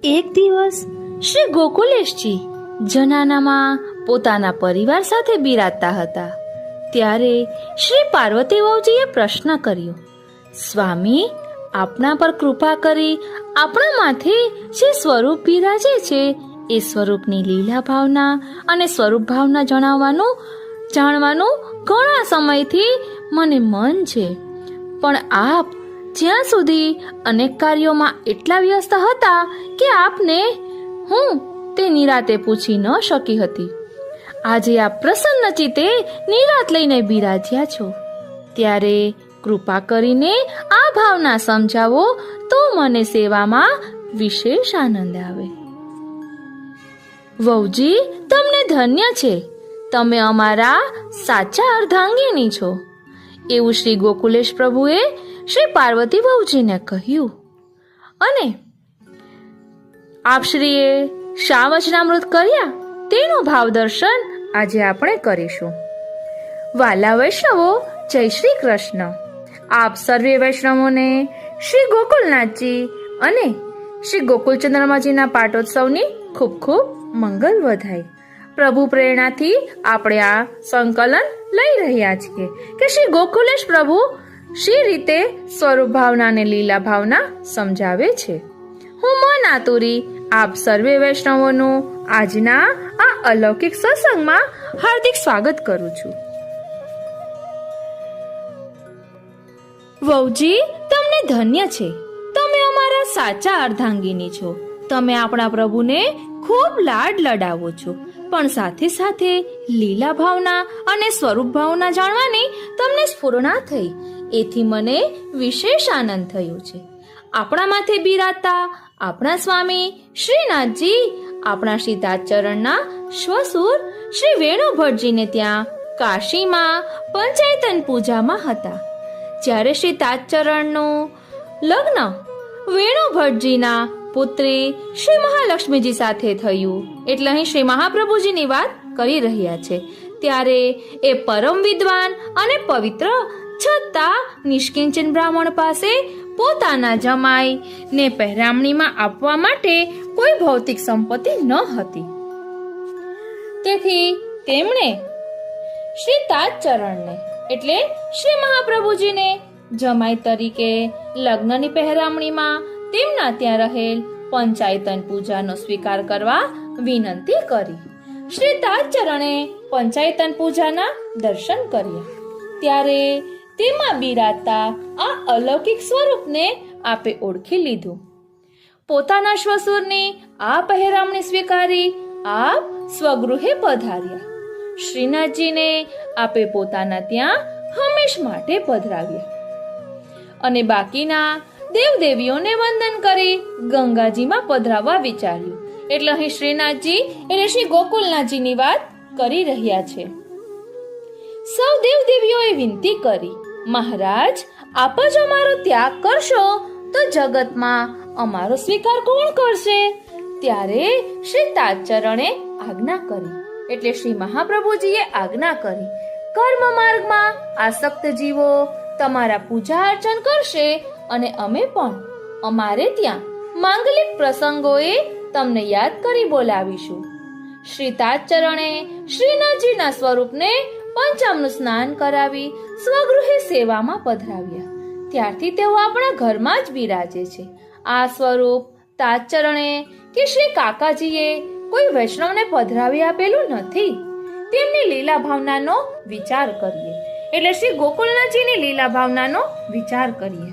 એક દિવસ શ્રી ગોકુલેશજી જનાનામાં પોતાના પરિવાર સાથે બિરાજતા હતા. ત્યારે શ્રી પાર્વતી વહુજીએ પ્રશ્ન કર્યો, સ્વામી, આપના પર કૃપા કરી આપણા માથે જે સ્વરૂપ બિરાજે છે એ સ્વરૂપની લીલા ભાવના અને સ્વરૂપ ભાવના જાણવાનું ઘણા સમયથી મને મન છે, પણ આપ જ્યાં સુધી અનેક કાર્યોમાં એટલા વ્યસ્ત હતા કે આપને હું તે નિરાતે પૂછી ન શકી હતી. આજે આપ પ્રસન્ન ચિત્તે નિરાત લઈને બિરાજ્યા છો, ત્યારે કૃપા કરીને આ ભાવના સમજાવો તો મને સેવામાં વિશેષ આનંદ આવે. વહુજી, તમને ધન્ય છે, તમે અમારા સાચા અર્ધાંગીની છો, એવું શ્રી ગોકુલેશ પ્રભુએ શ્રી પાર્વતી વહુજીને કહ્યું. અને આપશ્રીએ શા વચનામૃત કર્યા તેનું ભાવ દર્શન આજે આપણે કરીશું. વાલા વૈષ્ણવો, જય શ્રી કૃષ્ણ. આપ સર્વે વૈષ્ણવોને શ્રી ગોકુલનાથજી અને શ્રી ગોકુલચંદ્રમાજીના પાટોત્સવની ખૂબ ખૂબ મંગલ વધાય. પ્રભુ પ્રેરણાથી આપણે આ સંકલન લઈ રહ્યા છીએ કે શ્રી ગોકુલેશ પ્રભુ શી રીતે સ્વરૂપ ભાવના અને લીલા ભાવના સમજાવે છે. હું મન આતુરી આપ સર્વે વૈષ્ણવોનું આજના આ અલૌકિક સત્સંગમાં હાર્દિક સ્વાગત કરું છું. વહુજી, તમને ધન્ય છે, તમે અમારા સાચા અર્ધાંગીની છો. તમે આપણા પ્રભુને ખૂબ લાડ લડાવો છો, પણ સાથે સાથે લીલા ભાવના અને સ્વરૂપ ભાવના જાણવાની તમને સ્ફુરણા થઈ, એથી મને વિશેષ આનંદ થયો છે. આપણા માથે બિરાજતા આપણા સ્વામી શ્રીનાથજી આપણા શ્રી તાજચરણના શ્વસુર શ્રી વેણુભટ્ટજીને ત્યાં કાશીમાં પંચાયતન પૂજામાં હતા. જ્યારે શ્રી તાજચરણનું લગ્ન વેણુભટ્ટજીના પુત્રી શ્રી મહાલક્ષ્મીજી સાથે થયું, એટલે અહીં શ્રી મહાપ્રભુજીની વાત કરી રહ્યા છે. ત્યારે એ પરમ વિદ્વાન અને પવિત્ર છતાં નિષ્કિંચન બ્રાહ્મણ પાસે પોતાના જમાઈ ને પહેરામણીમાં આપવા માટે કોઈ ભૌતિક સંપત્તિ ન હતી. તેથી તેમણે શ્રી તાજચરણને એટલે શ્રી મહાપ્રભુજીને જમાઈ તરીકે લગ્નની પહેરામણીમાં તેમના ત્યાં રહેલ પંચાયતન પૂજાનો સ્વીકાર કરવા વિનંતી કરી. શ્રી તાજચરણે પંચાયતન પૂજાના દર્શન કર્યા. ત્યારે તેમાં બિરાજતા આ અલૌકિક સ્વરૂપને આપે ઓળખી લીધું. પોતાના શ્વસુરની આ પહેરામણી સ્વીકારી આપ સ્વગૃહે પધાર્યા. શ્રીનાથજીને આપે પોતાના ત્યાં હંમેશ માટે પધરાવ્યા અને બાકીના દેવદેવીઓને વંદન કરી ગંગાજીમાં પધરાવવા વિચાર્યું. એટલે અહીં શ્રીનાથજી એટલે શ્રી ગોકુલનાથજીની વાત કરી રહ્યા છે. સૌ દેવદેવીઓએ વિનંતી કરી, મહારાજ, આપ જ અમારો ત્યાગ કરશો તો જગતમાં અમારો સ્વીકાર કોણ કરશે? ત્યારે શ્રી તાજચરણે આજ્ઞા કરી, એટલે શ્રી મહાપ્રભુજીએ આજ્ઞા કરી, કર્મ માર્ગમાં આસક્ત જીવો તમારા પૂજા અર્ચન કરશે અને અમે પણ અમારે ત્યાં માંગલિક પ્રસંગોએ તમને યાદ કરી બોલાવીશું. શ્રી તાજચરણે શ્રીનાથજીના સ્વરૂપને પંચામૃત સ્નાન કરાવી સ્વગૃહે સેવામાં પધરાવ્યા. ત્યારથી તેઓ આપણા ઘરમાં જ બિરાજે છે. આ સ્વરૂપ તાજચરણે કે શ્રી કાકાજીએ કોઈ વૈષ્ણવને પધરાવી આપેલું નથી. તેમની લીલા ભાવનાનો વિચાર કરીએ, એટલે શ્રી ગોકુલનાથજીની લીલા ભાવનાનો વિચાર કરીએ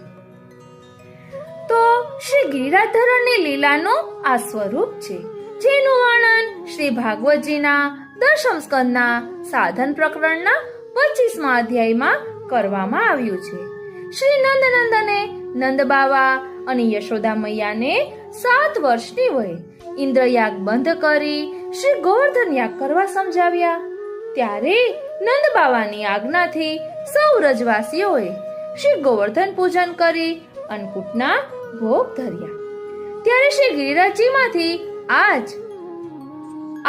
તો શ્રી ગિરિરાજધરણની લીલાનું આ સ્વરૂપ છે, જેનું વર્ણન શ્રી ભાગવતજીના દશમ સ્કંદના સાધન પ્રકરણના 25મા અધ્યાયમાં કરવામાં આવ્યું છે. શ્રી નંદનંદને નંદબાવા અને યશોદા મૈયાને 7 વર્ષની વયે ઇન્દ્રયાગ બંધ કરી શ્રી ગોવર્ધન યાગ કરવા સમજાવ્યા. ત્યારે નંદબાવાની આજ્ઞાથી સૌ રજવાસીઓએ શ્રી ગોવર્ધન પૂજન કરી અન્નકૂટના ભોગ ધર્યા. ત્યારે શ્રી ગિરિરાજજીમાંથી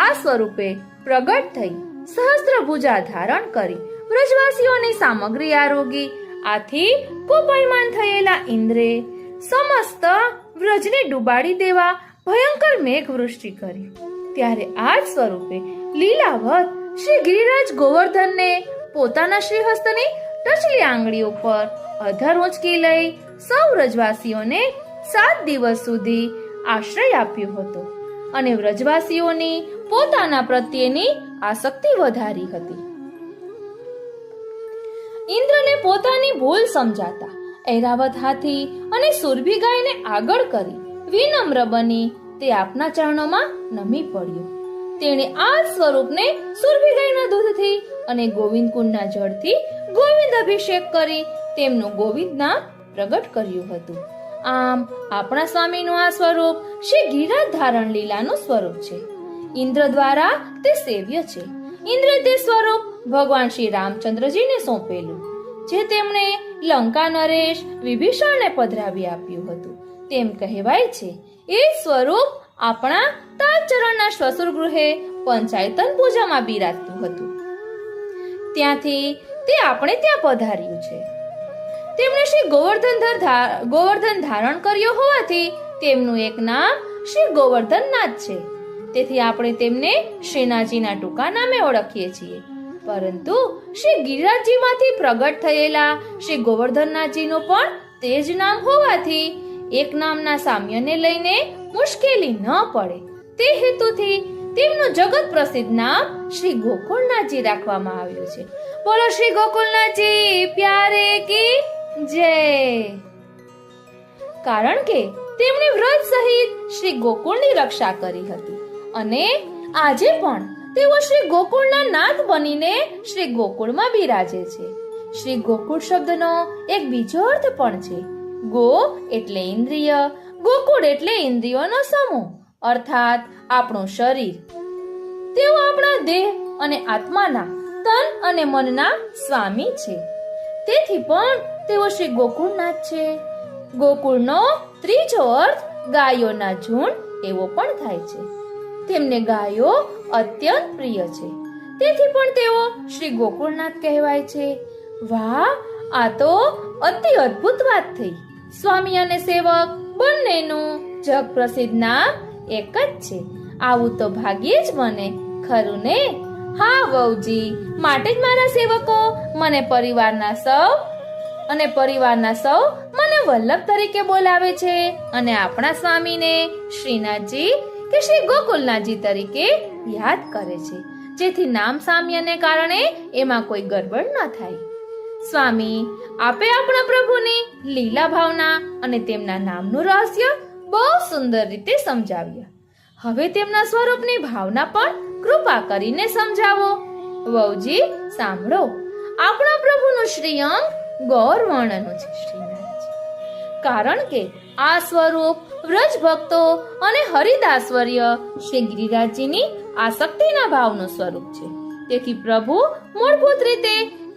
આ સ્વરૂપે પ્રગટ થઈ સહસ્ત્રભુજા ધારણ કરી વ્રજવાસીઓની સામગ્રી આરોગી. આથી કોપાયમાન થયેલા ઇન્દ્રે સમસ્ત વ્રજને ડૂબાડી દેવા ભયંકર મેઘવૃષ્ટિ કરી. ત્યારે આ જ સ્વરૂપે લીલાવત શ્રી ગિરિરાજ ગોવર્ધનને પોતાના શ્રીહસ્તની ટચલી આંગળીઓ પર અધર ઊંચકી લઈ સૌ વ્રજવાસીઓને 7 દિવસ સુધી આશ્રય આપ્યો હતો અને વ્રજવાસીઓની પોતાના પ્રત્યેની આસક્તિ વધારી હતી. ઇન્દ્રને પોતાની ભૂલ સમજાતા ઐરાવત હાથી અને સુરભી ગાયને આગળ કરી વિનમ્ર બની તે આપના ચરણોમાં નમી પડ્યો. તેણે આ સ્વરૂપને સુરભી ગાયના દૂધથી અને ગોવિંદ કુંડના જળથી ગોવિંદ અભિષેક કરી તેમનું ગોવિંદ નામ પ્રગટ કર્યું હતું. આમ આપણા સ્વામીનું આ સ્વરૂપ શ્રી ગિરિરાજ ધારણ લીલાનું સ્વરૂપ છે. ઇન્દ્ર દ્વારા તે સેવ્ય છે. ઇન્દ્ર તે સ્વરૂપ ભગવાન શ્રી રામચંદ્રજીને સોંપેલું, જે તેમણે લંકા નરેશ વિભીષણને પધરાવી આપ્યું હતું. તેમ કહેવાય છે એ સ્વરૂપ આપણા તાજચરણના શ્વસુર ગૃહે પંચાયતન પૂજામાં બિરાજતું હતું. ત્યાંથી તે આપણે ત્યાં પધાર્યું છે. તેમણે શ્રી ગોવર્ધન ધારણ કર્યો હોવાથી તેમનું એક નામ શ્રી ગોવર્ધનનાથ છે. તેથી આપણે તેમને શ્રીનાથજીના ટૂંકા નામે ઓળખીએ છીએ. પરંતુ શ્રી ગિરિરાજજીમાંથી પ્રગટ થયેલા શ્રી ગોવર્ધનનાથજીનું પણ તે જ નામ હોવાથી એક નામના સામ્યને લઈને મુશ્કેલી ન પડે તે હેતુથી તેમનું જગત પ્રસિદ્ધ નામ શ્રી ગોકુળનાથજી રાખવામાં આવ્યું છે. બોલો શ્રી ગોકુળનાથજી પ્યારે કી જય. કારણ કે તેમણે વ્રજ સહિત શ્રી ગોકુળની રક્ષા કરી હતી અને આજે પણ તેઓ શ્રી ગોકુળના નાથ બનીને શ્રી ગોકુળમાં બિરાજે છે. શ્રી ગોકુળ શબ્દનો એક બીજો અર્થ પણ છે. ગો એટલે ઇન્દ્રિય, ગોકુળ એટલે ઇન્દ્રિયોનો સમૂહ, અર્થાત આપણું શરીર. તેઓ આપણા દેહ અને આત્માના, તન અને મનના સ્વામી છે. તેથી પણ તેઓ શ્રી ગોકુળનાથ છે. ગોકુળનો ત્રીજો અર્થ ગાયોના ઝુંડ એવો પણ થાય છે. તેમને ગાયો અત્યંત પ્રિય છે. તેથી પણ તેઓ શ્રી ગોકુળનાથ કહેવાય છે. વાહ, આ તો અતિ અદ્ભુત વાત થઈ. સ્વામી અને સેવક બંનેનું જગ પ્રસિદ્ધ નામ એક જ છે. આવું તો ભાગ્યે જ બને, ખરું ને? હા વહુજી, માટે જ મારા સેવકો મને પરિવારના સૌ મને વલ્લભ તરીકે બોલાવે છે અને આપણા સ્વામીને શ્રીનાથજી કે શ્રી ગોકુલનાથજી તરીકે યાદ કરે છે, જેથી નામ સામ્યને કારણે એમાં કોઈ ગડબડ ન થાય. સ્વામી, આપે આપણા પ્રભુની લીલા ભાવના અને તેમના નામનું રહસ્ય બહુ સુંદર રીતે સમજાવ્યા. હવે તેમના સ્વરૂપની ભાવના પણ કૃપા કરીને સમજાવો. વહુજી સાંભળો, આપણા પ્રભુનું શ્રીઅંગ ગૌર વર્ણનું છે શ્રીનાથજી. કારણ કે આ સ્વરૂપ વ્રજ ભક્તો અને હરિદાસવર્ય શ્રી ગિરિરાજજીની આસક્તિના ભાવનું સ્વરૂપ છે. તેથી પ્રભુ મૂળભૂત રીતે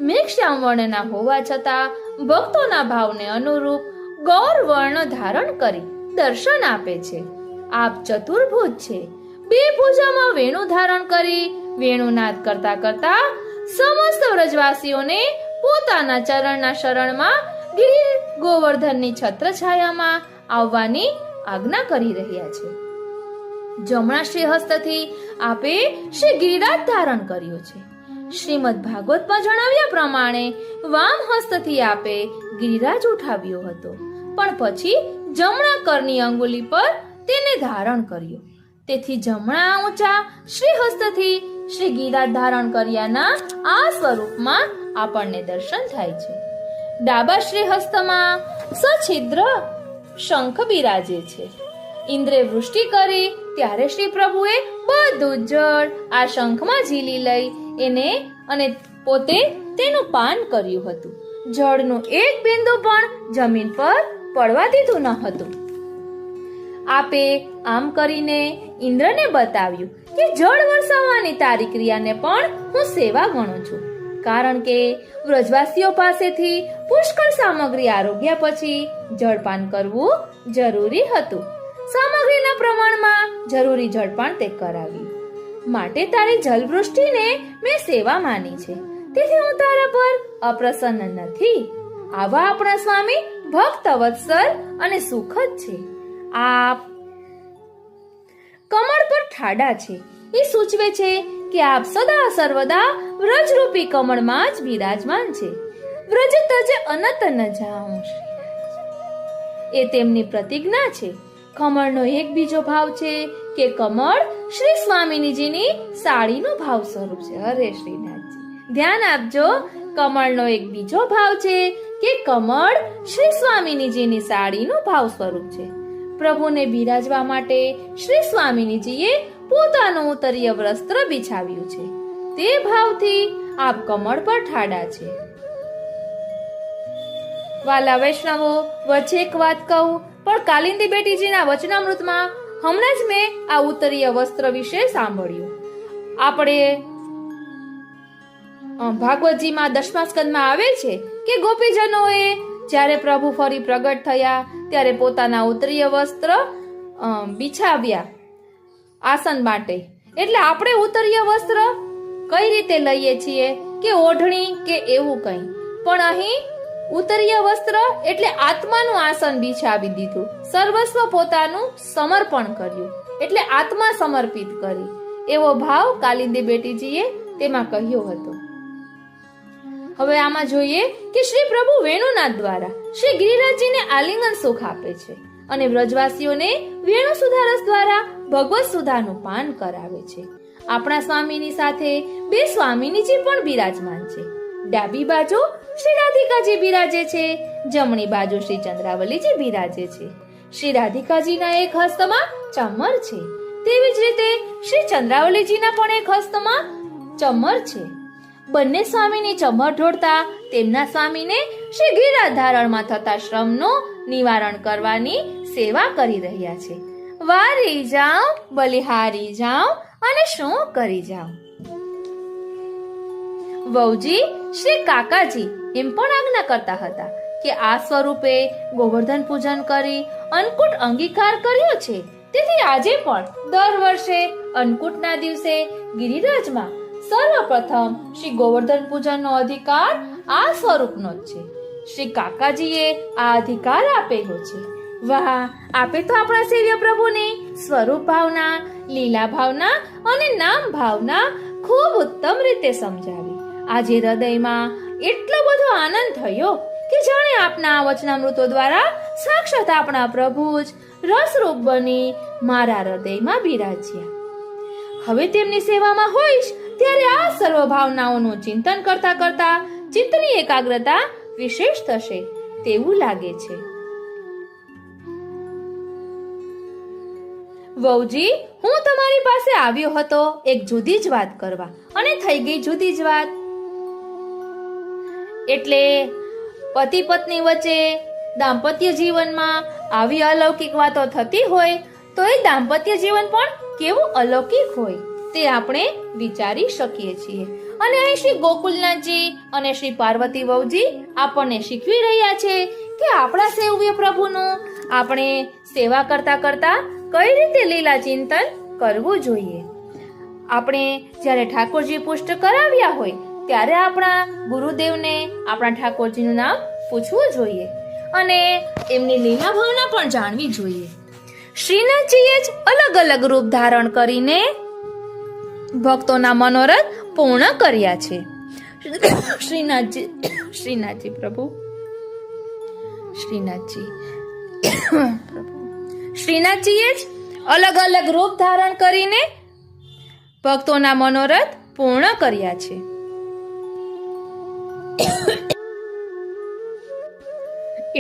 મેઘશ્યામ વર્ણના હોવા છતાં ભક્તોના ભાવને અનુરૂપ ગૌર વર્ણ ધારણ કરી દર્શન આપે છે. આપ ચતુર્ભુજ છે. 2 ભુજામાં વેણુ ધારણ કરી વેણુનાદ કરતા કરતા સમસ્ત વ્રજવાસીઓને પોતાના ચરણના શરણમાં ગિરિ ગોવર્ધનની છત્રછાયામાં આવવાની આજ્ઞા કરી રહ્યા છે. જમણા શ્રી હસ્તથી આપે શ્રી ગિરિરાજ ધારણ કર્યો છે. શ્રીમદ ભાગવતમાં જણાવ્યા પ્રમાણે વામ હસ્તથી આપે ગિરિરાજ ઉઠાવ્યો હતો, પણ પછી જમણા કરની અંગુલી પર તેને ધારણ કર્યો. તેથી જમણા ઊંચા શ્રી હસ્તથી શ્રી ગિરિરાજ ધારણ કર્યાના આ સ્વરૂપમાં આપણને દર્શન થાય છે. ડાબા શ્રી હસ્તમાં સછિદ્ર શંખ બિરાજે છે. ઇન્દ્રે વૃષ્ટિ કરી ત્યારે શ્રી પ્રભુએ બધું જળ આ શંખમાં ઝીલી લઈ એને અને પોતે તેનું પાન કર્યું હતું. જળનું એક બિંદુ પણ જમીન પર પડવા દીધું ન હતું. આપે આમ કરીને ઇન્દ્રને બતાવ્યું કે જળ વરસાવવાની તારી ક્રિયાને પણ હું સેવા ગણું છું. કારણ કે વ્રજવાસીઓ પાસેથી પુષ્કળ સામગ્રી આરોગ્યા પછી જળપાન કરવું જરૂરી હતું. સામગ્રીના પ્રમાણમાં જરૂરી જળપાન તે કરાવ્યું. માટે તારી જલવૃષ્ટિને મેં સેવા માની છે. તેથી હું તારા પર અપ્રસન્ન નથી. આવા આપણા સ્વામી ભક્ત વત્સલ અને સુખદ છે. આપ કમળ પર ઠાડા છે. એ સૂચવે છે કે આપ સદા સર્વદા વ્રજરૂપી કમળમાં જ બિરાજમાન છે. વ્રજ તજ અનત ન જાઉં, એ તેમની પ્રતિજ્ઞા છે. કમળનો એક બીજો ભાવ છે કે કમળ શ્રી સ્વામિનીજીની સાડીનું ભાવ સ્વરૂપ છે. હરે શ્રીનાથજી, ધ્યાન આપજો. કમળનો એક બીજો ભાવ છે કે કમળ શ્રી સ્વામિનીજીની સાડીનું ભાવ સ્વરૂપ છે. પ્રભુને બિરાજવા માટે શ્રી સ્વામિનીજીએ પોતાનું ઉત્તરીય વસ્ત્ર બિછાવ્યું છે. તે ભાવથી આપ કમળ પર ઠાડા છે. વાલા વૈષ્ણવો, વચ્ચે એક વાત કહું, પણ કાલિંદી બેટીજીના વચનામૃતમાં હમણાં જ મેં આ ઉત્તરીય વસ્ત્ર વિશે સાંભળ્યું. આપણે ભાગવતજીમાં 10મા સ્કંદમાં આવે છે કે ગોપીજનોએ જ્યારે પ્રભુ ફરી પ્રગટ થયા ત્યારે પોતાના ઉત્તરીય વસ્ત્ર બિછાવ્યા આસન માટે. એટલે આપણે ઉત્તરીય વસ્ત્ર કઈ રીતે લઈએ છીએ કે ઓઢણી કે એવું કંઈ, પણ અહીં ઉત્તરીય વસ્ત્ર એટલે આત્માનું આસન બિછાવી દીધું. સર્વસ્વ પોતાનું સમર્પણ કર્યું, એટલે આત્મા સમર્પિત કરી, એવો ભાવ કાલિંદી બેટીજીએ તેમાં કહ્યો હતો. હવે આમાં જોઈએ કે શ્રી પ્રભુ વેણુનાદ દ્વારા શ્રી ગિરિરાજજીને આલિંગન સુખ આપે છે અને વ્રજવાસીઓને વેણુ સુધારસ દ્વારા ભગવત સુધાનું પાન કરાવે છે. આપણા સ્વામીની સાથે બે સ્વામીનીજી પણ બિરાજમાન છે. ડાબી બાજુ શ્રી રાધિકાજી બિરાજે છે, જમણી બાજુ શ્રી ચંદ્રાવલીજી બિરાજે છે. શ્રી રાધિકાજીના એક હસ્તમાં ચમર છે, તેવી જ રીતે શ્રી ચંદ્રાવલીજીના પણ એક હસ્તમાં ચમર છે. બંને સ્વામીની ચમર ઢોળતા તેમના સ્વામીને શ્રી ગિરિરાધારણમાં થતા શ્રમનું નિવારણ કરવાની સેવા કરી રહ્યા છે. વારી જાઉં, બલિહારી જાઉં અને શું કરી જાઉં. વહુજી શ્રી કાકાજી એમ પણ આજ્ઞા કરતા હતા કે આ સ્વરૂપે ગોવર્ધન પૂજન કરી અન્નકૂટ અંગીકાર કર્યો છે. તેથી આજે પણ દર વર્ષે અન્નકૂટના દિવસે ગિરિરાજમાં સર્વપ્રથમ શ્રી ગોવર્ધન પૂજનનો અધિકાર આ સ્વરૂપનો જ છે. શ્રી કાકાજીએ આ અધિકાર આપેલો છે. વાહ, આપે તો આપણા સેવ્ય પ્રભુની સ્વરૂપ ભાવના, લીલા ભાવના અને નામ ભાવના ખૂબ ઉત્તમ રીતે સમજાવી. આજે હૃદયમાં એટલો બધો આનંદ થયો કે જાણે આપના વચનામૃતો દ્વારા સાક્ષાત આપણા પ્રભુ જ રસરૂપ બની મારા હૃદયમાં બિરાજ્યા. હવે તેમની સેવામાં હોઈશ ત્યારે આ સર્વ ભાવનાઓનું ચિંતન કરતા કરતા ચિત્તની એકાગ્રતા વિશેષ થશે તેવું લાગે છે. વહુજી, હું તમારી પાસે આવ્યો હતો એક જુદી જ વાત કરવા, અને થઈ ગઈ જુદી જ વાત. એટલે પતિ પત્ની વચ્ચે દાંપત્ય જીવનમાં આવી અલૌકિક વાતો થતી હોય તો એ દાંપત્ય જીવન પણ કેવું અલૌકિક હોય તે આપણે વિચારી શકીએ છીએ. અને અહીં શ્રી ગોકુલનાથજી અને શ્રી પાર્વતી વહુજી આપણને શીખવી રહ્યા છે કે આપણા સેવ્ય પ્રભુનું આપણે સેવા કરતા કરતા કઈ રીતે લીલા ચિંતન કરવું જોઈએ. આપણે જ્યારે ઠાકોરજી પુષ્ટ કરાવ્યા હોય ત્યારે આપણા ગુરુદેવને આપણા ઠાકોરજીનું નામ પૂછવું જોઈએ અને એમની લીલા ભાવના પણ જાણવી જોઈએ. શ્રીનાથજીએ જ અલગ અલગ રૂપ ધારણ કરીને ભક્તોના મનોરથ પૂર્ણ કર્યા છે. શ્રીનાથજી પ્રભુ શ્રીનાથજીએ જ અલગ અલગ રૂપ ધારણ કરીને ભક્તોના મનોરથ પૂર્ણ કર્યા છે.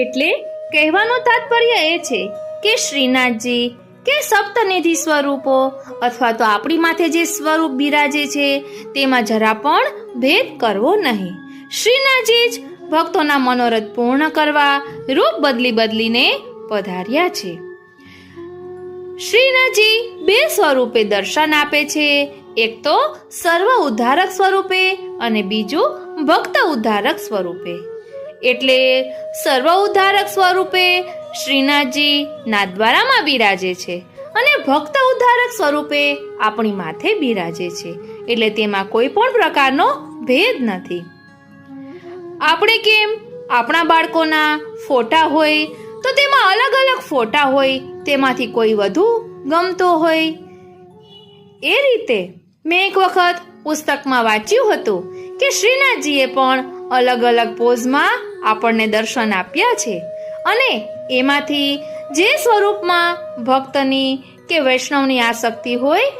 એટલે કહેવાનું તાત્પર્ય એ છે કે શ્રીનાથજી કે સપ્તનિધિ સ્વરૂપો અથવા તો આપણી માથે જે સ્વરૂપ બિરાજે છે તેમાં જરા પણ ભેદ કરવો નહીં. શ્રીનાથજી જ ભક્તોના મનોરથ પૂર્ણ કરવા રૂપ બદલી બદલીને પધાર્યા છે. શ્રીનાથજી બે સ્વરૂપે દર્શન આપે છે, એક તો સર્વ ઉદ્ધારક સ્વરૂપે અને બીજું ભક્ત ઉદ્ધારક સ્વરૂપે. એટલે સર્વ ઉદ્ધારક સ્વરૂપે શ્રીનાથજી નાથદ્વારામાં બિરાજે છે અને ભક્ત ઉદ્ધારક સ્વરૂપે આપણી માથે બિરાજે છે. એટલે તેમાં કોઈ પણ પ્રકારનો ભેદ નથી. આપણે કેમ આપણા બાળકોના ફોટા હોય તો તેમાં અલગ અલગ ફોટા હોય, તેમાંથી કોઈ વધુ ગમતો હોય એ રીતે મેં એક વખત પુસ્તકમાં વાંચ્યું હતું કે શ્રીનાથજીએ પણ અલગ અલગ પોઝમાં આપણને દર્શન આપ્યા છે અને એમાંથી જે સ્વરૂપમાં ભક્તની કે વૈષ્ણવની આસક્તિ હોય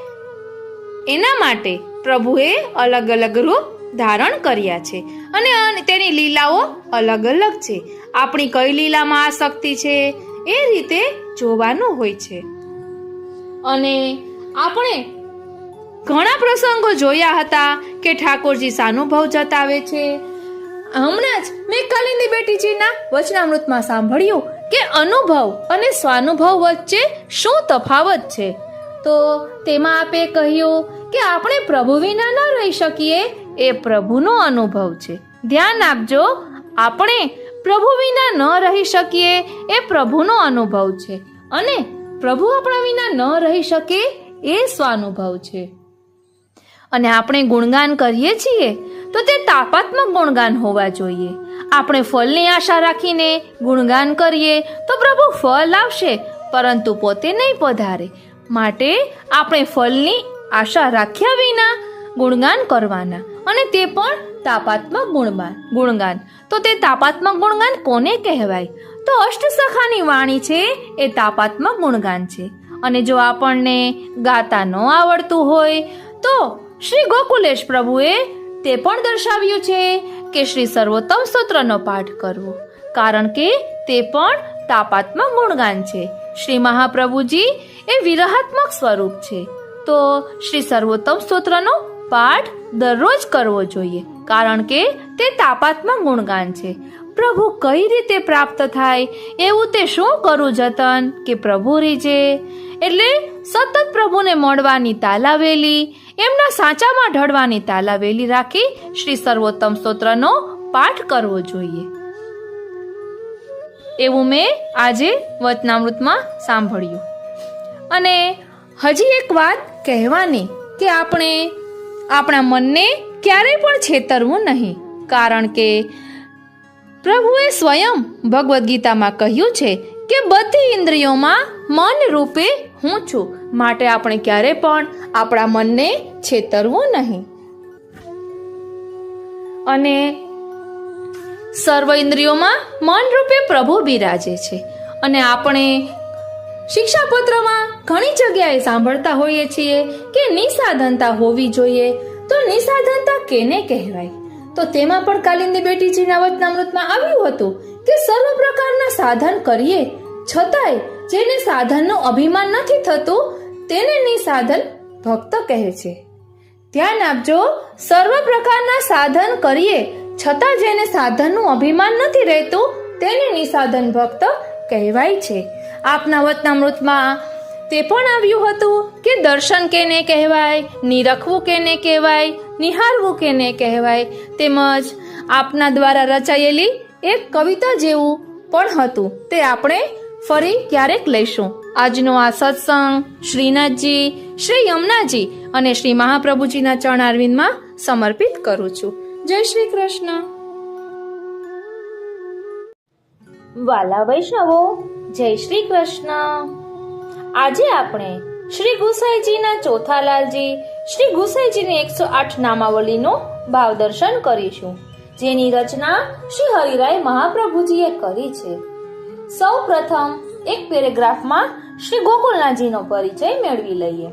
એના માટે પ્રભુએ અલગ અલગ રૂપ ધારણ કર્યા છે અને તેની લીલાઓ અલગ અલગ છે. આપણી કઈ લીલામાં આસક્તિ છે એ રીતે જોવાનું હોય છે. અને આપણે ઘણા પ્રસંગો જોયા હતા કે ઠાકોરજી સાનુભવ જતાવે છે. હમણાં જ મેં કાલિંદી બેટીજીના વચનામૃતમાં સાંભળ્યું કે અનુભવ અને સ્વાનુભવ વચ્ચે શું તફાવત છે. તો તેમાં આપે કહ્યું કે આપણે પ્રભુ વિના ન રહી શકીએ એ પ્રભુનો અનુભવ છે. ધ્યાન આપજો, આપણે પ્રભુ વિના ન રહી શકીએ એ પ્રભુનો અનુભવ છે અને પ્રભુ આપણા વિના ન રહી શકે એ સ્વાનુભવ છે. અને આપણે ગુણગાન કરીએ છીએ તો તે તાપાત્મક ગુણગાન હોવા જોઈએ. આપણે ફળની આશા રાખીને ગુણગાન કરીએ તો પ્રભુ ફળ આપશે પરંતુ પોતે નહીં પધારે. માટે આપણે ફળની આશા રાખ્યા વિના ગુણગાન કરવાના અને તે પણ તાપાત્મક ગુણગાન. તો તે તાપાત્મક ગુણગાન કોને કહેવાય? તો અષ્ટસખાની વાણી છે એ તાપાત્મક ગુણગાન છે. અને જો આપણને ગાતા ન આવડતું હોય તો શ્રી ગોકુલેશ પ્રભુએ તે પણ દર્શાવ્યું છે કે શ્રી સર્વોત્તમ સ્તોત્રનો પાઠ કરવો, કારણ કે તે પણ તાપાત્મક ગુણગાન છે. શ્રી મહાપ્રભુજી એ વિરહાત્મક સ્વરૂપ છે, તો શ્રી સર્વોત્તમ સ્તોત્રનો પાઠ દરરોજ કરવો જોઈએ, કારણ કે તે તાપાત્મક ગુણગાન છે. પ્રભુ કઈ રીતે પ્રાપ્ત થાય એવું તે શું કરું જતન કે પ્રભુ રીજે. એટલે સતત પ્રભુને મળવાની તાલાવેલી, એમના સાચામાં ઢળવાની તાલાવેલી રાખી શ્રી સર્વોત્તમ સ્તોત્રનો પાઠ કરવો જોઈએ. એવું મેં આજે વચનામૃતમાં સાંભળ્યું. અને હજી એક વાત કહેવાની કે આપણે આપણા મનને ક્યારેય પણ છેતરવું નહીં, કારણ કે પ્રભુએ સ્વયં ભગવદ્ ગીતામાં કહ્યું છે કે બધી ઇન્દ્રિયોમાં મન રૂપે હું છું. માટે આપણે ક્યારે પણ આપણા મનને છેતરવું નહીં. અને સર્વ ઇન્દ્રિયોમાં મન રૂપે પ્રભુ બિરાજે છે. અને આપણે શિક્ષાપત્રમાં ઘણી જગ્યાએ સાંભળતા હોઈએ છીએ કે નિસાધનતા હોવી જોઈએ. તો નિસાધનતા કેને કહેવાય? તો તેમાં પણ કાલિંદી બેટીજીના વચનામૃતમાં આવ્યું હતું કે સર્વ પ્રકારના સાધન કરીએ છતાંય જેને સાધનનું અભિમાન નથી થતું તેને નિસાધન ભક્ત કહે છે. ધ્યાન આપજો, સર્વ પ્રકારના સાધન કરીએ છતાં જેને સાધનનું અભિમાન નથી રહેતું તેને નિસાધન ભક્ત કહેવાય છે. આપના વચનામૃતમાં તે પણ આવ્યું હતું કે દર્શન કેને કહેવાય, નિરખવું કેને કહેવાય, નિહાળવું કેને કહેવાય. તેમજ આપના દ્વારા રચાયેલી એક કવિતા જેવું પણ હતું, તે આપણે ફરી ક્યારેક લઈશું. આજનો આ સત્સંગ શ્રીનાથજી, શ્રી યમુનાજી અને શ્રી મહાપ્રભુજીના ચરણારવિંદમાં સમર્પિત કરું છું. જય શ્રી કૃષ્ણ. વાલા વૈષ્ણવો, જય શ્રી કૃષ્ણ. આજે આપણે શ્રી ગુસાઈજીના ચોથા લાલજી શ્રી ગુસાઈજીની 108 નામાવલીનો ભાવ દર્શન કરીશું, જેની રચના શ્રી હરિરાય મહાપ્રભુજીએ કરી છે. સૌ પ્રથમ એક પેરેગ્રાફમાં શ્રી ગોકુલનાથજીનો પરિચય મેળવી લઈએ.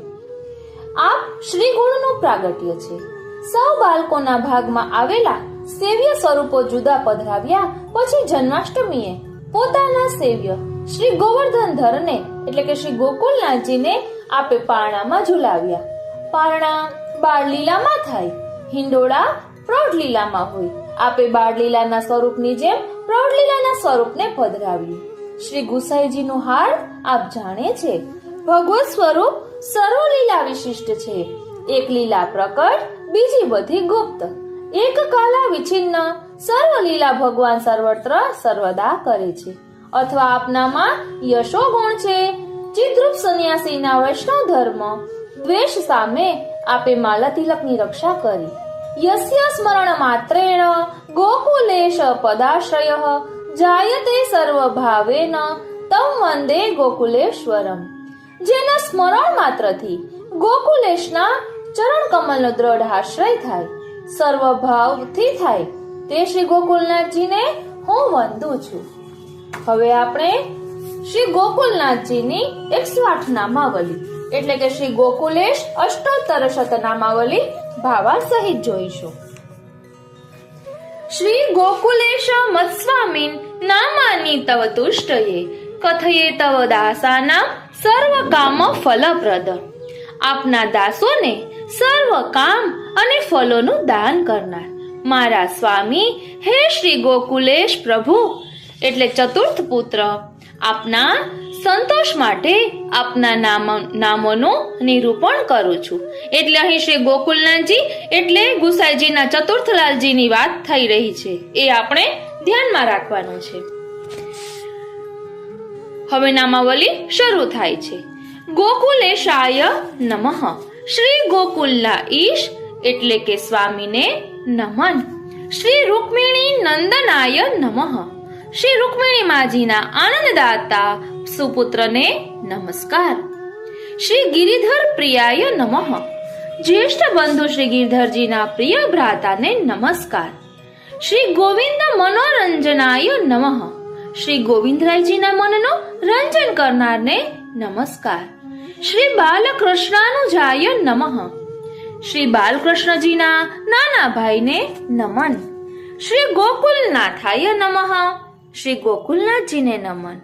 આપ શ્રી ગુણનું પ્રાગટ્ય છે. સૌ બાળકોના ભાગમાં આવેલા સેવ્ય સ્વરૂપો જુદા પધરાવ્યા પછી જન્માષ્ટમીએ પોતાના સેવ્ય શ્રી ગોવર્ધનધરને એટલે કે શ્રી ગોકુલનાથજીને આપે પારણામાં ઝુલાવ્યા. પારણા બાળલીલામાં થાય, હિંડોળા પ્રૌઢલીલામાં હોય. આપે બાળલીલાના સ્વરૂપની જેમ પ્રૌઢલીલાના સ્વરૂપને પધરાવ્યું. શ્રી ગુસાઈજીનું હાર આપ જાણે છે. ભગવત સ્વરૂપ સર્વ લીલા વિશિષ્ટ છે. એક લીલા પ્રકટ, બીજી બધી ગુપ્ત. એક કાલા વિછિન્ન સર્વ લીલા ભગવાન સર્વત્ર સર્વદા કરે છે. અથવા આપનામાં યશો ગુણ છે. ચિદ્રૂપ સંન્યાસીના વૈષ્ણવ ધર્મ દ્વેષ સામે આપે માલા તિલકની રક્ષા કરી. યસ્ય સ્મરણ માત્રેણ ગોકુલેશ પદાશ્રયઃ જાયતે સર્વ ભાવેન તમ વંદે ગોકુલેશ્વરમ. જેના સ્મરણ માત્રથી ગોકુલેશના ચરણ કમલનો દ્રઢ આશ્રય થાય, સર્વભાવથી થાય તે શ્રી ગોકુલનાથજીને હું વંદું છું. હવે આપણે શ્રી ગોકુલનાથજીની 108 નામાવલી એટલે કે શ્રી ગોકુલેશ અષ્ટોત્તર શતનામાવલી ભાવા સહિત જોઈશું. શ્રી ગોકુલેશ મત્સ્વામીન નામાની તવ તુષ્ટયે કથયે તવ દાસાના સર્વ કામ ફલપ્રદ. આપના દાસોને સર્વ કામ અને ફલોનું દાન કરનાર મારા સ્વામી હે શ્રી ગોકુલેશ પ્રભુ એટલે ચતુર્થ પુત્ર, આપના સંતોષ માટે આપના નામોનું નિરૂપણ કરું છું. એટલે અહીં શ્રી ગોકુલનાથજી એટલે ગુસાઈજીના ચતુર્થલાલજીની વાત થઈ રહી છે, એ આપણે ધ્યાનમાં રાખવાનું છે. હવે નામાવલી શરૂ થાય છે. ગોકુલેશાય નમઃ, શ્રી ગોકુલના ઈશ એટલે કે સ્વામીને નમન. શ્રી રૂક્મિણી નંદનાય નમઃ, શ્રી રૂક્મિણી માજીના આનંદદાતા સુપુત્રને નમસ્કાર. શ્રી ગિરિધર પ્રિયાય નમઃ, જ્યેષ્ઠ બંધુ શ્રી ગિરધરજીના પ્રિય ભ્રાતાને નમસ્કાર. શ્રી ગોવિંદ મનોરંજનાય નમઃ, શ્રી ગોવિંદરાયજીના મનનો રંજન કરનારને નમસ્કાર. શ્રી બાલકૃષ્ણાનુજાય નમઃ, શ્રી બાલકૃષ્ણજીના નાના ભાઈને નમન. શ્રી ગોકુલનાથાય નમઃ, શ્રી ગોકુલનાથજીને નમન.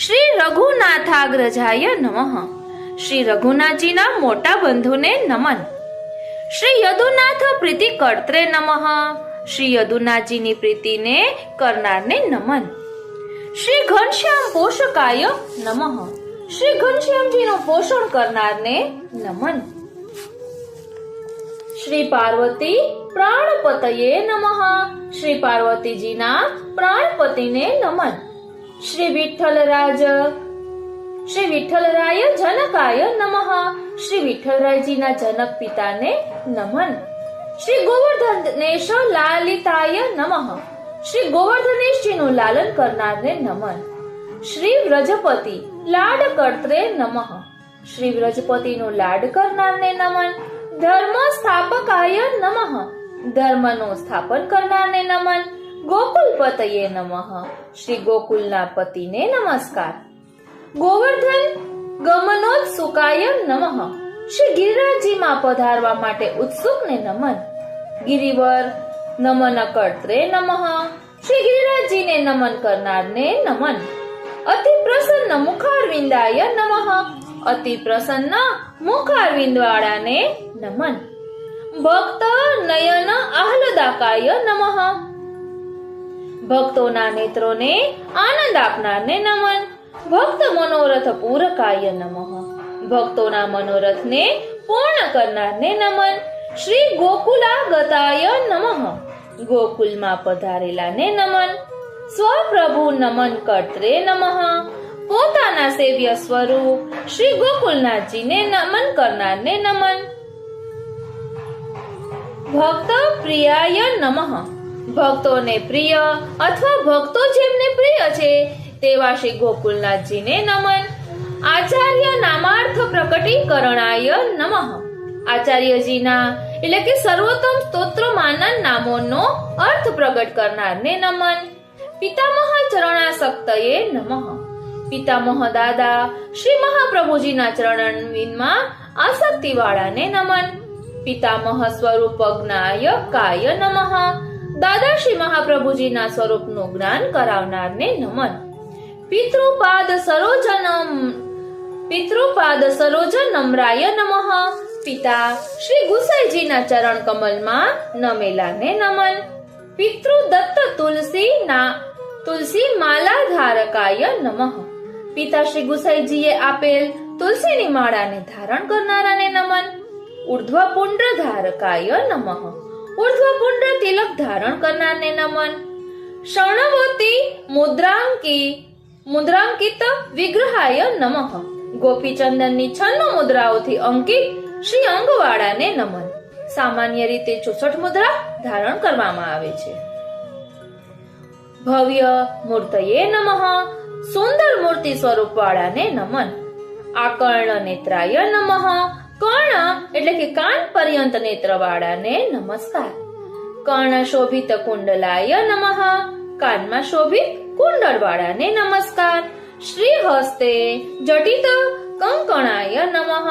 શ્રી રઘુનાથાગ્રજાય નમઃ, શ્રી રઘુનાથજીના મોટા બંધુને નમન. શ્રી યદુનાથ પ્રીતિ કર્ત્રે નમઃ, શ્રી યદુનાથજીની પ્રીતિને કરનારને નમન. શ્રી ઘનશ્યામ પોષકાય નમઃ, શ્રી ઘનશ્યામજીનું પોષણ કરનારને નમન. શ્રી પાર્વતી પ્રાણપતયે નમઃ, શ્રી પાર્વતીજીના પ્રાણપતિને નમન. શ્રી વિઠ્ઠલરાય જનકાય નમઃ, શ્રી વિઠ્ઠલરાયજીના જનક પિતાને નમન. શ્રી ગોવર્ધનેશ લાલિતાય નમઃ, શ્રી ગોવર્ધનેશજીનું લાલન કરનારને નમન. શ્રી વ્રજપતિ લાડ કર્ત્રે નમઃ, શ્રી વ્રજપતિનું લાડ કરનારને નમન. ધર્મ સ્થાપકાય નમઃ, ધર્મનું સ્થાપન કરનારને નમન. ગોકુલપતયે નમઃ, શ્રી ગોકુલના પતિને નમસ્કાર. ગોવર્ધન ગમનોત્સુકાય નમઃ, શ્રી ગિરિરાજજીમાં પધારવા માટે ઉત્સુકને નમન. ગિરિવર નમન કર્ત્રે નમઃ, શ્રી ગિરિરાજજીને નમન કરનારને નમન. અતિ પ્રસન્ન મુખારવિંદાય નમઃ, અતિ પ્રસન્ન મુખારવિંદવાળાને નમન. ભક્ત નયન આહ્લાદકાય નમઃ, ભક્તોના નેત્રોને આનંદ આપનારને નમન. ભક્ત મનોરથ પૂરકાય નમઃ, ભક્તોના મનોરથને પૂર્ણ કરનારને નમન. શ્રી ગોકુલાગતાય નમઃ, ગોકુલમાં પધારેલાને નમન. સ્વપ્રભુ નમન કર્ત્રે નમઃ, પોતાના સેવ્ય સ્વરૂપ શ્રી ગોકુલનાથજીને નમન કરનારને નમન. ભક્ત પ્રિયાય નમઃ, ભક્તોને પ્રિય અથવા ભક્તો જેમને પ્રિય છે તેવા શ્રી ગોકુલનાથજીને નમન. આચાર્ય નામાર્થ પ્રકટીકરણાય નમઃ, આચાર્યજીના એટલે કે સર્વોત્તમ સ્તોત્રમાંના નામોનો અર્થ પ્રગટ કરનારને નમન. પિતામહ ચરણાસક્તયે નમઃ, પિતામહ દાદા શ્રી મહાપ્રભુજીના ચરણવિંદમાં આસક્તિ વાળાને નમન. પિતામહ સ્વરૂપ જ્ઞાય કાય નમઃ, દાદા શ્રી મહાપ્રભુજીના સ્વરૂપનું જ્ઞાન કરાવનારને નમન. પિતૃપાદ સરોજ નમ્રાય નમઃ, પિતા શ્રી ગુસાઈજીના ચરણ કમલમાં નમેલાને નમન. પિતૃ દત્ત તુલસી માલા ધારકાય નમઃ, પિતા શ્રી ગુસાઈજીએ આપેલ તુલસીની માળાને ધારણ કરનારાને નમન. ઉર્ધ્વ પુંડ્ર ધારકાય નમઃ, ઉર્ધ્વ પુંડ્ર તિલક ધારણ કરનારને નમન. શર્ણવતી મુદ્રાંકિત વિગ્રહાય નમઃ, ગોપીચંદનની 96 મુદ્રાઓથી અંકિત શ્રી અંગવાળાને નમન. સામાન્ય રીતે 64 મુદ્રા ધારણ કરવામાં આવે છે. ભવ્ય મૂર્તયે નમઃ, સુંદર મૂર્તિ સ્વરૂપ વાળાને નમન. આકર્ણ નેત્રાય નમઃ, કર્ણ એટલે કે કાન પર્યંત નેત્રવાળાને નમસ્કાર. કર્ણ શોભિત કુંડલાય નમઃ, કાનમાં શોભિત કુંડળવાળાને નમસ્કાર. શ્રી હસ્તે જટિત કંકણાય નમઃ,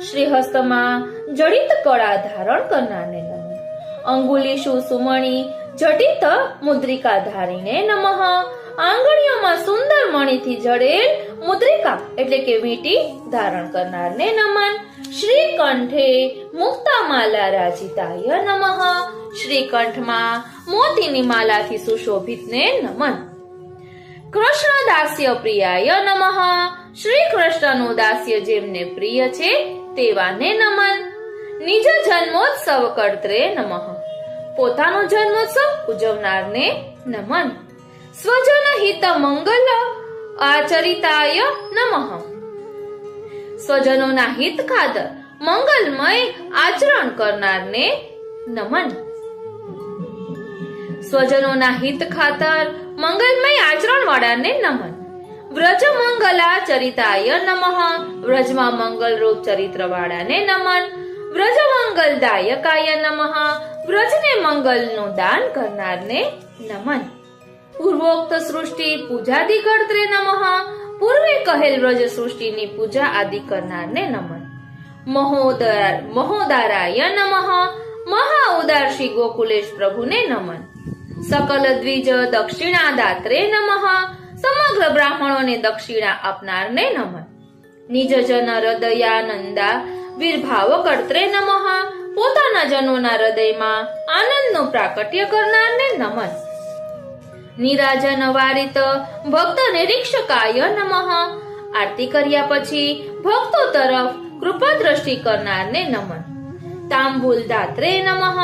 શ્રી હસ્તમાં જડિત કળા ધારણ કરનારને નમઃ. અંગુલીષુ સુમણી જટિત મુદ્રિકા ધારીને નમઃ, આંગળીઓમાં સુંદર મણીથી જડેલ મુદ્રિકા એટલે કે વીંટી ધારણ કરનારને નમન. શ્રી કંઠે મુક્તામાલા રાજીતાય નમઃ, શ્રી કંઠમાં મોતીની માલાથી સુશોભિતને નમન. કૃષ્ણ દાસ્ય પ્રિયાય નમઃ, શ્રી કૃષ્ણનું દાસ્ય જેમને પ્રિય છે તેવાને નમન. નિજ જન્મોત્સવ કર્ત્રે નમઃ, પોતાનો જન્મોત્સવ ઉજવનારને નમન. સ્વજન હિત મંગલ આચરિતાય નમઃ, સ્વજનોના હિત ખાતર મંગલમય આચરણ કરનારને નમન. સ્વજનોના હિત ખાતર મંગલમય આચરણ વાળાને નમન. વ્રજ મંગલાચરિતાય નમઃ, વ્રજમાં મંગલ રૂપ ચરિત્ર વાળાને નમન. વ્રજ મંગલદાયકાય નમઃ, વ્રજને મંગલનું દાન કરનારને નમન. પૂર્વોક્ત સૃષ્ટિ પૂજાદિ કર્ત્રે નમઃ, પૂર્વે કહેલ વ્રજ સૃષ્ટિની પૂજા આદિ કરનારને નમન. મહોદારાય નમઃ, મહા ઉદાર શ્રી ગોકુલેશ પ્રભુને નમન. સકલ દ્વિજ દક્ષિણા દાત્રે નમઃ, સમગ્ર બ્રાહ્મણોને દક્ષિણા આપનારને નમન. નિજ જન હૃદયાનંદા વિર્ભાવ કર્ત્રે નમઃ, પોતાના જનોના હૃદયમાં આનંદનું પ્રાકટ્ય કરનારને નમન. નિરાજન વારિત ભક્ત નિરીક્ષકાય નમઃ, આરતી કર્યા પછી ભક્તો તરફ કૃપા દ્રષ્ટિ કરનારને નમન. તાંબુલ દાત્રે નમઃ,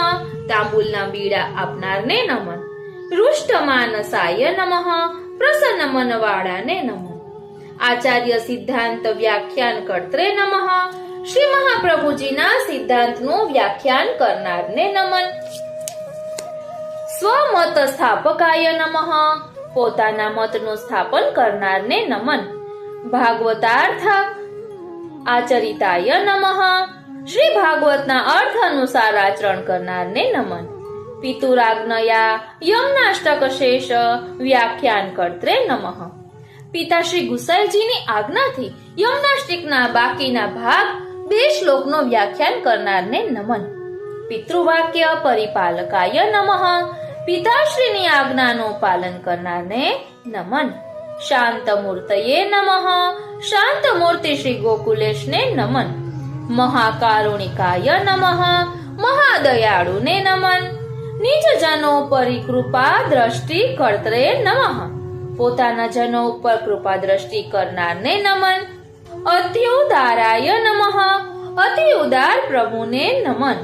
તાંબુલના બીડા આપનારને નમન. રુષ્ટ માનસાય નમઃ, પ્રસન્ન મનવાળાને નમન. આચાર્ય સિદ્ધાંત વ્યાખ્યાન કર્ત્રે નમઃ, શ્રી મહાપ્રભુજીના સિદ્ધાંતનું વ્યાખ્યાન કરનારને નમન. સ્વમત સ્થાપકાય નમઃ, પોતાના મતનું સ્થાપન કરનારને નમન. ભાગવતાર્થ આચરિતાય નમઃ, શ્રી ભાગવતના અર્થ અનુસાર આચરણ કરનારને નમન. પિતુરાજ્ઞયા યમનાષ્ટક શેષ વ્યાખ્યાન કર્ત્રે નમઃ, પિતા શ્રી ગુસાઈજીની આજ્ઞાથી યમનાષ્ટિકના બાકીના ભાગ 2 શ્લોકનો વ્યાખ્યાન કરનારને નમન. પિતૃવાક્ય પરિપાલકાય નમઃ, પિતાશ્રીની આજ્ઞાનું પાલન કરનારને નમન. શાંત મૂર્તયે નમઃ, શાંત મૂર્તિ શ્રી ગોકુલેશને નમન. મહાકારુણિકાય નમઃ, મહાદયાળુને નમન. નિજ જનો પરિકૃપા દ્રષ્ટિ કર્ત્રે નમઃ, પોતાના જનો ઉપર કૃપા દ્રષ્ટિ કરનારને નમન. અત્યુદારાય નમઃ, અતિ ઉદાર પ્રભુને નમન.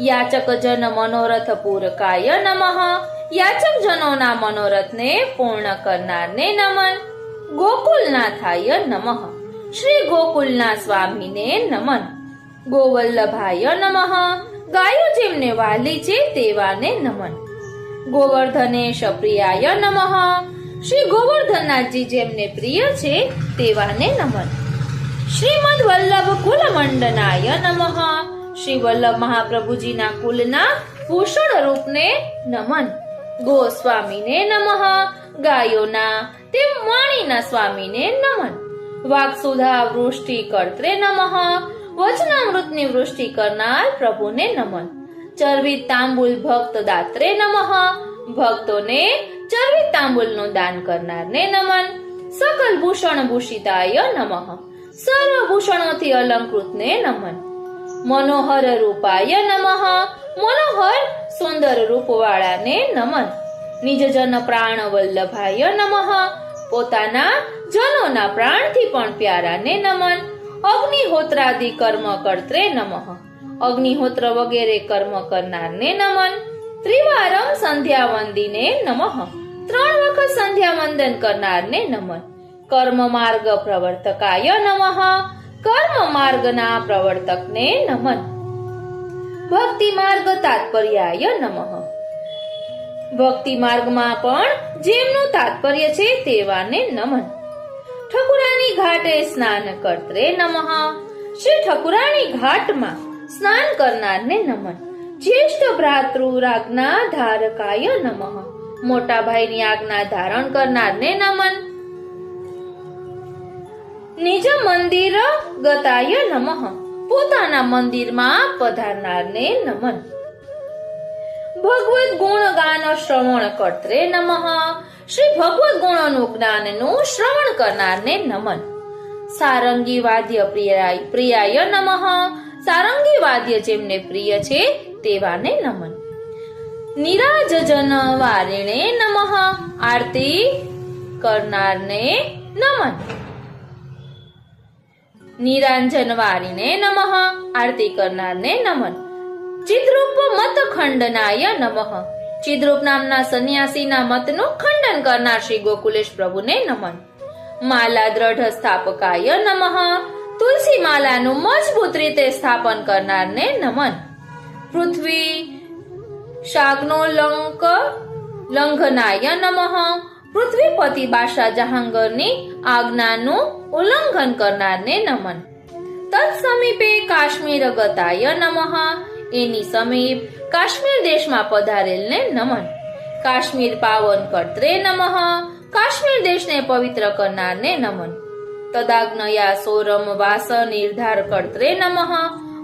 યાચક જન મનોરથ પૂરકાય નમઃ, યાચક જનોના મનોરથને પૂર્ણ કરનારને નમન. ગોકુલનાથાય નમઃ, શ્રી ગોકુલના સ્વામીને નમન. ગોવલ્લભાય નમઃ, ગાયો જેમને વાલી છે તેવાને નમન. ગોવર્ધનેશ પ્રિયાય નમઃ, શ્રી ગોવર્ધનનાથજી જેમને પ્રિય છે તેવાને નમન. શ્રીમદ વલ્લભ કુલ મંડનાય નમઃ, શ્રી વલ્લભ મહાપ્રભુજીના કુલના ભૂષણ રૂપને નમન. ગોસ્વામીને નમઃ, ગાયોના તે વાણીના સ્વામીને નમન. વાક્સુધા વૃષ્ટિ કર્ત્રે નમઃ, વચનામૃતની વૃષ્ટિ કરનાર પ્રભુને નમન. ચર્વિત તાંબુલ ભક્ત દાત્રે નમઃ, ભક્તોને ચર્વિત તાંબુલનું દાન કરનારને નમન. સકલ ભૂષણ ભૂષિતાય નમઃ, સર્વ ભૂષણોથી અલંકૃતને નમન. મનોહર રૂપાય નમઃ, મનોહર સુંદર રૂપવાળાને નમન. નિજ જન પ્રાણ વલ્લભાય નમઃ, પોતાના જનોના પ્રાણથી પણ પ્યારાને નમન. અગ્નિહોત્રાદિ કર્મ કર્ત્રે નમઃ, અગ્નિહોત્ર વગેરે કર્મ કરનારને નમન. ત્રિવારમ સંધ્યા વંદિને નમઃ, 3 વખત સંધ્યા વંદન કરનારને નમન. કર્મ માર્ગ પ્રવર્તકાય નમઃ, કર્મ માર્ગના પ્રવર્તકને નમન. ભક્તિ માર્ગ તાત્પર્યાય નમઃ, ભક્તિ માર્ગમાં પણ જેમનું તાત્પર્ય છે તેવાને નમન. ઠકુરાની ઘાટે સ્નાન કર્ત્રે નમઃ, શ્રી ઠકુરાણી ઘાટમાં સ્નાન કરનારને નમન. જ્યેષ્ઠ ભ્રાતૃ આજ્ઞા ધારકાય નમઃ. મોટા ભાઈની આજ્ઞા ધારણ કરનારને નમન. નિજ મંદિર ગતાય નમઃ. પોતાના મંદિરમાં પધારનારને નમન. ભગવદ ગુણગાન શ્રવણ કર્ત્રે નમઃ. શ્રી ભગવદ ગુણોનું જ્ઞાનનું શ્રવણ કરનારને નમન. સારંગી વાદ્ય પ્રિયાય નમઃ. સારંગી વાદ્ય જેમને પ્રિય છે તેવાને નમન. નિરાજન વારિણે નમઃ. આરતી કરનારને નમન. નિરાંજન વારિણે નમઃ. આરતી કરનારને નમન. ચિદ્રૂપ મત ખંડનાય નમઃ. ચિદ્રૂપ નામના સંન્યાસીના મતનું ખંડન કરનાર શ્રી ગોકુલેશ પ્રભુને નમન. માલા દ્રઢ સ્થાપકાય નમઃ. તુલસી માલાનું મજબૂત રીતે સ્થાપન કરનારને નમન. પૃથ્વી શાગ્નો લંઘનાય નમઃ. પૃથ્વીપતિ બાદશાહ જહાંગીરની આજ્ઞાનું ઉલ્લંઘન કરનારને નમન. તત્સમીપે કાશ્મીર ગતાય નમઃ. એની સમીપ કાશ્મીર દેશમાં પધારેલને નમન. કાશ્મીર પાવન કર્ત્રે નમઃ. કાશ્મીર દેશને પવિત્ર કરનારને નમન. તદાજ્ઞયા સોરમ વાસ નિર્ધાર કર્ત્રે નમઃ.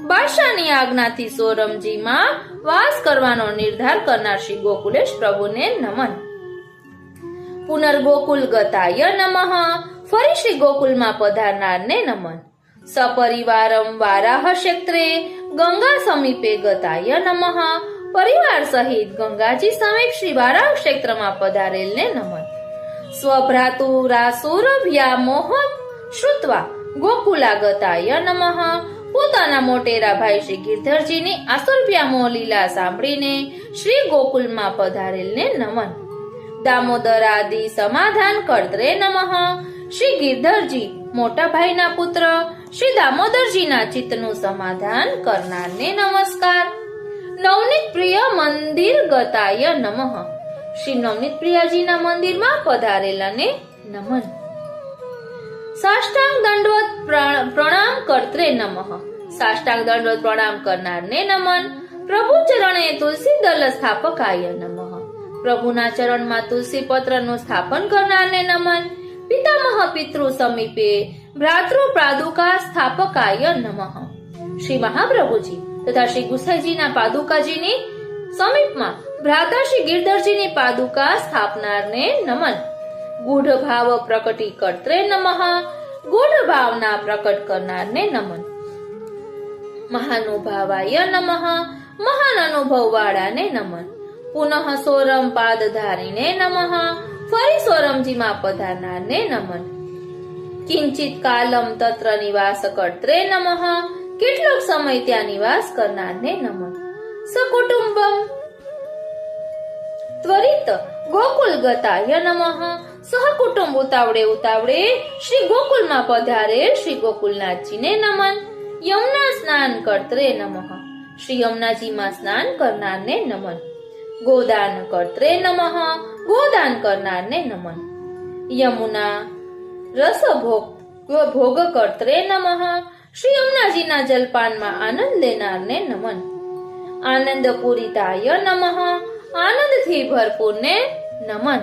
બાદશાહની આજ્ઞાથી સોરમજીમાં વાસ કરવાનો નિર્ધાર કરનાર શ્રી ગોકુલેશ પ્રભુને નમન. પુનર્ગોકુલ ગતાય નમઃ. ફરી શ્રી ગોકુલમાં પધારનારને નમન. સપરિવારમ વારાહ ક્ષેત્રે ગંગા સમીપે ગતાય નમઃ. પરિવાર સહિત ગંગાજી સમીપ શ્રી વારાહ ક્ષેત્રમાં પધારેલને નમન. સ્વભ્રાતુરાસુરભ્યા મોહ શ્રુત્વા ગોકુલા ગતાય નમઃ. પોતાના મોટેરા ભાઈ શ્રી ગિરધરજીની આસુરભ્યા મોહ લીલા સાંભળીને શ્રી ગોકુલમાં પધારેલને નમન. દામોદર આદિ સમાધાન કર્ત્રે નમઃ. શ્રી ગિરધરજી મોટા ભાઈના પુત્ર શ્રી દામોદરજીના ચિત્તનું સમાધાન કરનારને નમસ્કાર. નવનીત પ્રિય મંદિર ગતાય નમઃ. શ્રી નવનીત પ્રિયાજીના મંદિરમાં પધારેલાને નમન. સાષ્ટાંગ દંડવત પ્રણામ કર્ત્રે નમઃ. સાષ્ટાંગ દંડવત પ્રણામ કરનારને નમન. પ્રભુ ચરણે તુલસી દલ સ્થાપકાય નમઃ. પ્રભુના ચરણમાં તુલસી પત્રનું સ્થાપન કરનારને નમન. પિતામહ પિતૃ સમીપે ભ્રાતૃ પાદુકા સ્થાપકાય નમઃ. શ્રી મહાપ્રભુજી તથા શ્રી ગુસાઈજીના પાદુકાજીની સમીપમાં ભ્રાતા શ્રી ગિરધરજીની પાદુકા સ્થાપનારને નમન. ગૂઢ ભાવ પ્રકટી કર્ત્રે નમઃ. ગૂઢ ભાવના પ્રકટ કરનારને નમન. મહાનુભાવાય નમઃ. મહાન અનુભવ વાળાને નમન. પુનઃ સોરમ પાદધારીને નમઃ. ફરી સોરમજીમાં પધારનારને નમન. કિંચિત કાલમ તત્ર નિવાસ કર્ત્રે નમઃ. કેટલોક સમય ત્યાં નિવાસ કરનારને નમન. સકુટુંબમ ત્વરિત ગોકુલ ગતાય નમઃ. સહકુટુંબ ઉતાવળે શ્રી ગોકુલમાં પધારે શ્રી ગોકુલનાથજીને નમન. યમુના સ્નાન કર્ત્રે નમઃ. શ્રી યમુનાજીમાં સ્નાન કરનારને નમન. ગોદાન કર્ત્રે નમઃ. ગોદાન કરનારને નમન. યમુના રસ ભોગ કર્ત્રે નમઃ. શ્રી યમુનાજીના જલપાનમાં આનંદ લેનારને નમન. આનંદ પૂરિતાય નમઃ. આનંદથી ભરપૂરને નમન.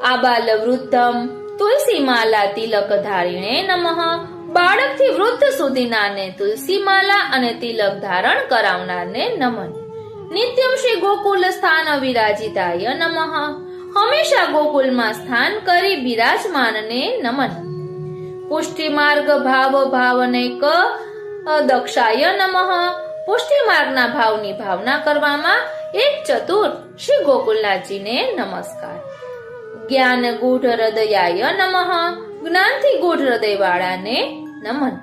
આબાલ વૃદ્ધમ તુલસી માલા તિલક ધારીણે નમઃ. બાળકથી વૃદ્ધ સુધીનાને તુલસી માલા અને તિલક ધારણ કરાવનારને નમન. નિત્યમ શ્રી ગોકુલ સ્થાન વિરાજિતાય નમઃ. હંમેશા ગોકુલમાં સ્થાન કરી બિરાજમાનને નમન. પુષ્ટિ માર્ગ ભાવનેક દક્ષાય નમઃ. પુષ્ટિ માર્ગના ભાવની ભાવના કરવામાં એક ચતુર શ્રી ગોકુલનાથજીને નમસ્કાર. જ્ઞાન ગૂઢ હૃદયાય નમઃ. જ્ઞાનથી ગૂઢ હૃદય વાળાને નમન.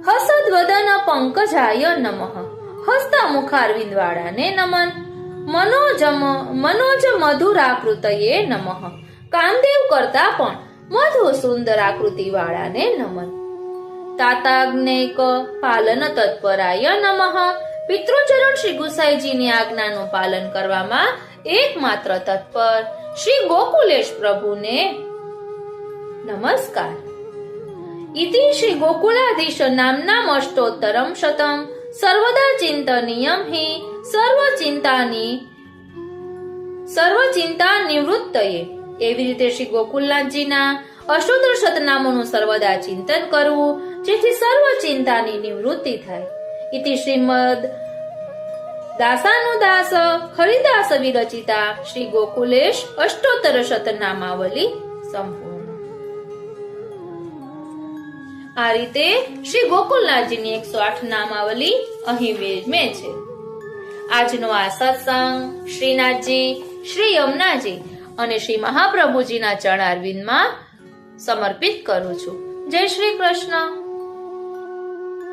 હસદ વદન પંકજાય નમઃ. હસતા મુખારવિંદ વાળાને નમન. મનોજ મધુરાકૃતયે નમઃ. કામદેવ કરતા પણ મધુ સુંદર આકૃતિ વાળાને નમન. તાતાગ્નેક પાલન તત્પરાય નમઃ. પિતૃચરણ શ્રી ગુસાઈજીની આજ્ઞાનું પાલન કરવામાં એકમાત્ર તત્પર શ્રી ગોકુલેશ પ્રભુને નમસ્કાર. ઇતિ શ્રી ગોકુલાધીશ નામનામ અષ્ટોત્તરમ શતમ સર્વદા ચિંતનીયમ હિ સર્વચિંતા નિવૃત્તયે. એવી રીતે શ્રી ગોકુલનાથજીના અષ્ટોત્તર શતનામોનું સર્વદા ચિંતન કરવું, જેથી સર્વ ચિંતાની નિવૃત્તિ થાય. ઇતિ શ્રીમદ દાસાનુદાસ હરિદાસ વિરચિતા શ્રી ગોકુલેશ અષ્ટોત્તર શતનામાવલી સંપૂર્ણ. આ રીતે શ્રી ગોકુલનાથજીની 108 નામાવલી અહીં વિમે છે. આજનો આ સત્સંગ શ્રીનાથજી, શ્રી યમુનાજી અને શ્રી મહાપ્રભુજીના ચરણારવિંદમાં સમર્પિત કરું છું. જય શ્રી કૃષ્ણ.